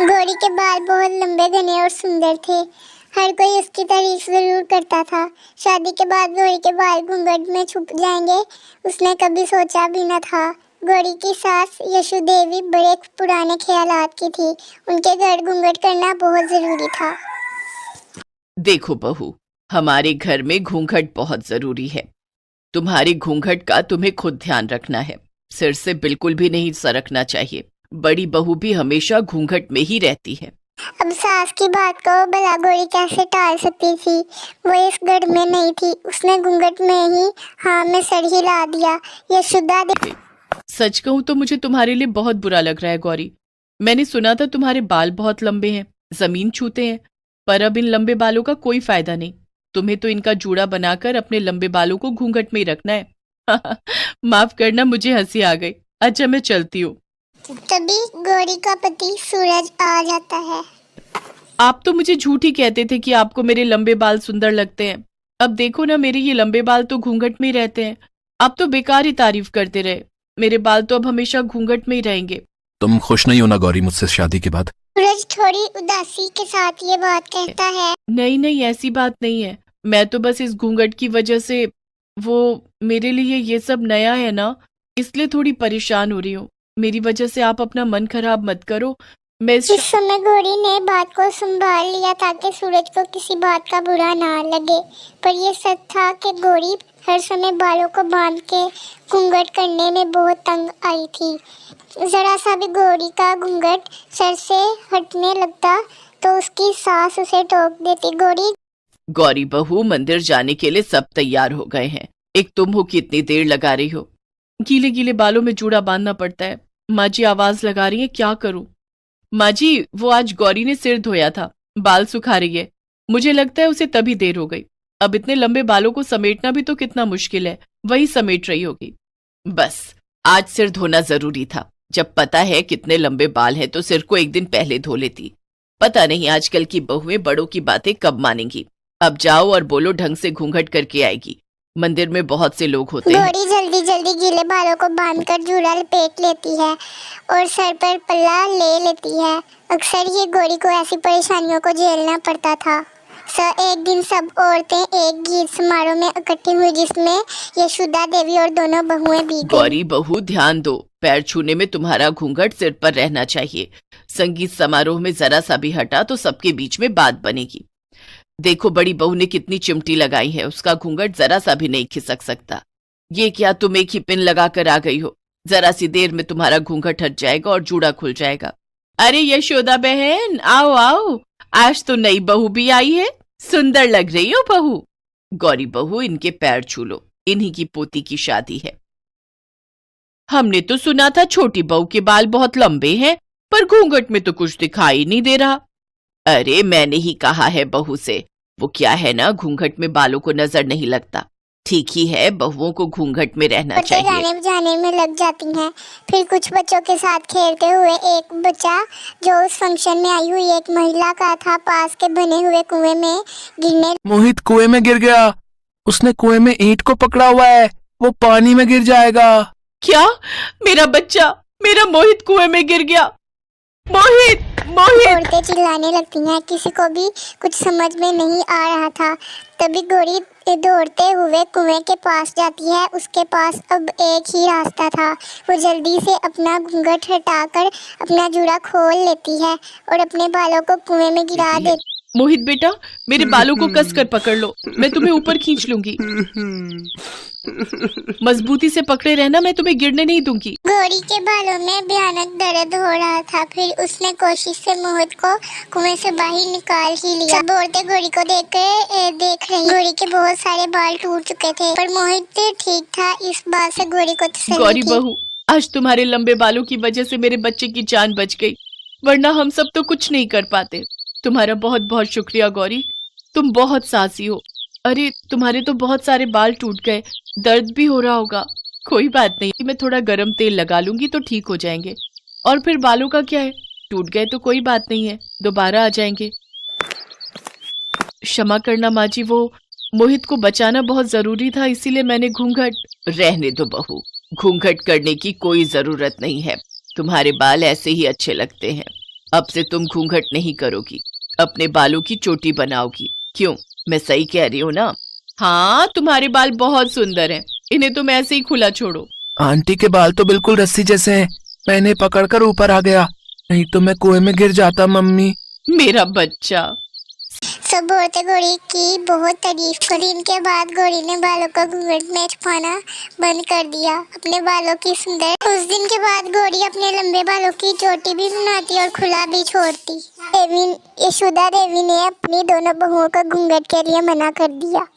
गौरी के बाल बहुत लंबे घने और सुंदर थे। हर कोई उसकी तारीफ जरूर करता था। शादी के बाद गौरी के बाल घूंघट में छुप जाएंगे, उसने कभी सोचा भी न था। गौरी की सास यशोदेवी बड़े पुराने ख्यालात की थी। उनके घर घूंघट करना बहुत जरूरी था। देखो बहू, हमारे घर में घूंघट बहुत जरूरी है। तुम्हारी घूंघट का तुम्हें खुद ध्यान रखना है, सिर से बिल्कुल भी नहीं सरकना चाहिए। बड़ी बहू भी हमेशा घूंघट में ही रहती है। अब सास की बात को भला गौरी कैसे टाल सकती थी? वो इस घर में नहीं थी, उसने घूंघट में ही हाँ में सर हिला दिया। यशोदा सच कहूं तो मुझे तुम्हारे लिए बहुत बुरा लग रहा है गौरी। मैंने सुना था तुम्हारे बाल बहुत लंबे हैं, जमीन छूते हैं, पर अब इन लंबे बालों का कोई फायदा नहीं। तुम्हें तो इनका जूड़ा बनाकर अपने लंबे बालों को घूंघट में ही रखना है। माफ करना, मुझे हंसी आ गई। अच्छा, मैं चलती हूँ। तभी गौरी का पति सूरज आ जाता है। आप तो मुझे झूठ ही कहते थे कि आपको मेरे लंबे बाल सुंदर लगते हैं। अब देखो ना, मेरे ये लंबे बाल तो घूंघट में ही रहते हैं। आप तो बेकार ही तारीफ करते रहे। मेरे बाल तो अब हमेशा घूंघट में ही रहेंगे। तुम खुश नहीं हो ना गौरी मुझसे शादी के बाद? सूरज थोड़ी उदासी के साथ ये बात कहता है। नहीं नहीं, ऐसी बात नहीं है। मैं तो बस इस घूंघट की वजह से, वो मेरे लिए ये सब नया है ना, इसलिए थोड़ी परेशान हो रही हूँ। मेरी वजह से आप अपना मन खराब मत करो। मैं इस समय गौरी ने बात को संभाल लिया ताकि सूरज को किसी बात का बुरा ना लगे, पर यह सच था कि गौरी हर समय बालों को बांध के घूंघट करने में बहुत तंग आई थी। जरा सा भी गौरी का घूंघट सर से हटने लगता तो उसकी सास उसे टोक देती। गौरी बहू, मंदिर जाने के लिए सब तैयार हो गए हैं। एक तुम हो कि इतनी देर लगा रही हो। गीले गीले बालों में जूड़ा बांधना पड़ता है। माँ जी आवाज लगा रही है, क्या करूं? माँ जी, वो आज गौरी ने सिर धोया था, बाल सुखा रही है। मुझे लगता है उसे तभी देर हो गई। अब इतने लंबे बालों को समेटना भी तो कितना मुश्किल है, वही समेट रही होगी। बस आज सिर धोना जरूरी था। जब पता है कितने लंबे बाल हैं तो सिर को एक दिन पहले धो लेती। पता नहीं आजकल की बहुएं बड़ों की बातें कब मानेंगी। अब जाओ और बोलो ढंग से घूंघट करके आएगी। मंदिर में बहुत से लोग होते हैं। गौरी जल्दी जल्दी गीले बालों को बांधकर जूड़ा लपेट लेती है और सर पर पल्ला ले लेती है। अक्सर ये गौरी को ऐसी परेशानियों को झेलना पड़ता था। एक दिन सब औरतें एक गीत समारोह में इकट्ठी हुई जिसमें यशोदा देवी और दोनों बहुएं भी गईं। गौरी बहू, ध्यान दो, पैर छूने में तुम्हारा घूंघट सिर पर रहना चाहिए। संगीत समारोह में जरा सा भी हटा तो सबके बीच में बात बनेगी। देखो बड़ी बहू ने कितनी चिमटी लगाई है, उसका घूंघट जरा सा भी नहीं खिसक सकता। ये क्या, तुम एक ही पिन लगाकर आ गई हो? जरा सी देर में तुम्हारा घूंघट हट जाएगा और जूड़ा खुल जाएगा। अरे यशोदा बहन, आओ आओ, आज तो नई बहू भी आई है। सुंदर लग रही हो बहू। गौरी बहू, इनके पैर छू लो, इन्हीं की पोती की शादी है। हमने तो सुना था छोटी बहू के बाल बहुत लंबे हैं, पर घूंघट में तो कुछ दिखाई नहीं दे रहा। अरे मैंने ही कहा है बहू से, वो क्या है ना, घूंघट में बालों को नजर नहीं लगता। ठीक ही है, बहुओं को घूंघट में रहना चाहिए। गाने बजाने में लग जाती हैं। फिर कुछ बच्चों के साथ खेलते हुए एक बच्चा जो उस फंक्शन में आई हुई एक महिला का था, पास के बने हुए कुएं में गिरने। मोहित कुएं में गिर गया। उसने कुएं में ईंट को पकड़ा हुआ है, वो पानी में गिर जाएगा। क्या? मेरा बच्चा, मेरा मोहित कुएं में गिर गया। मोहित, मोहित! औरतें चिल्लाने लगती हैं। किसी को भी कुछ समझ में नहीं आ रहा था। तभी गौरी दौड़ते हुए कुएं के पास जाती है। उसके पास अब एक ही रास्ता था। वो जल्दी से अपना घूंघट हटाकर अपना जूड़ा खोल लेती है और अपने बालों को कुएं में गिरा देती। मोहित बेटा, मेरे बालों को कसकर पकड़ लो, मैं तुम्हें ऊपर खींच लूंगी। मजबूती से पकड़े रहना, मैं तुम्हें गिरने नहीं दूंगी। गौरी के बालों में भयानक दर्द हो रहा था। फिर उसने कोशिश से मोहित को कुएं से बाहर निकाल ही लिया। सब औरतें गौरी को देख रही। गौरी के बहुत सारे बाल टूट चुके थे, पर मोहित ठीक था। इस बात से गौरी को तसल्ली थी। गौरी बहू, आज तुम्हारे लंबे बालों की वजह से मेरे बच्चे की जान बच गई, वरना हम सब तो कुछ नहीं कर पाते। तुम्हारा बहुत बहुत शुक्रिया गौरी, तुम बहुत साहसी हो। अरे तुम्हारे तो बहुत सारे बाल टूट गए, दर्द भी हो रहा होगा। कोई बात नहीं, मैं थोड़ा गरम तेल लगा लूंगी तो ठीक हो जाएंगे। और फिर बालों का क्या है, टूट गए तो कोई बात नहीं है, दोबारा आ जाएंगे। क्षमा करना माँ जी, वो मोहित को बचाना बहुत जरूरी था, इसीलिए मैंने घूंघट। रहने दो बहू, घूंघट करने की कोई जरूरत नहीं है। तुम्हारे बाल ऐसे ही अच्छे लगते हैं। अब से तुम घूंघट नहीं करोगी, अपने बालों की चोटी बनाओगी। क्यों, मैं सही कह रही हूँ ना? हाँ, तुम्हारे बाल बहुत सुंदर हैं, इन्हें तुम ऐसे ही खुला छोड़ो। आंटी के बाल तो बिल्कुल रस्सी जैसे हैं। मैं इन्हें पकड़कर ऊपर आ गया, नहीं तो मैं कुएं में गिर जाता मम्मी। मेरा बच्चा। सब औरतें घोड़ी की बहुत तारीफ करी। इनके बाद घोड़ी ने बालों को घूंघट में छुपाना बंद कर दिया, अपने बालों की सुंदर। उस दिन के बाद घोड़ी अपने लंबे बालों की चोटी भी बनाती और खुला भी छोड़ती। यशोदा देवी ने अपनी दोनों बहुओं को घूंघट के लिए मना कर दिया।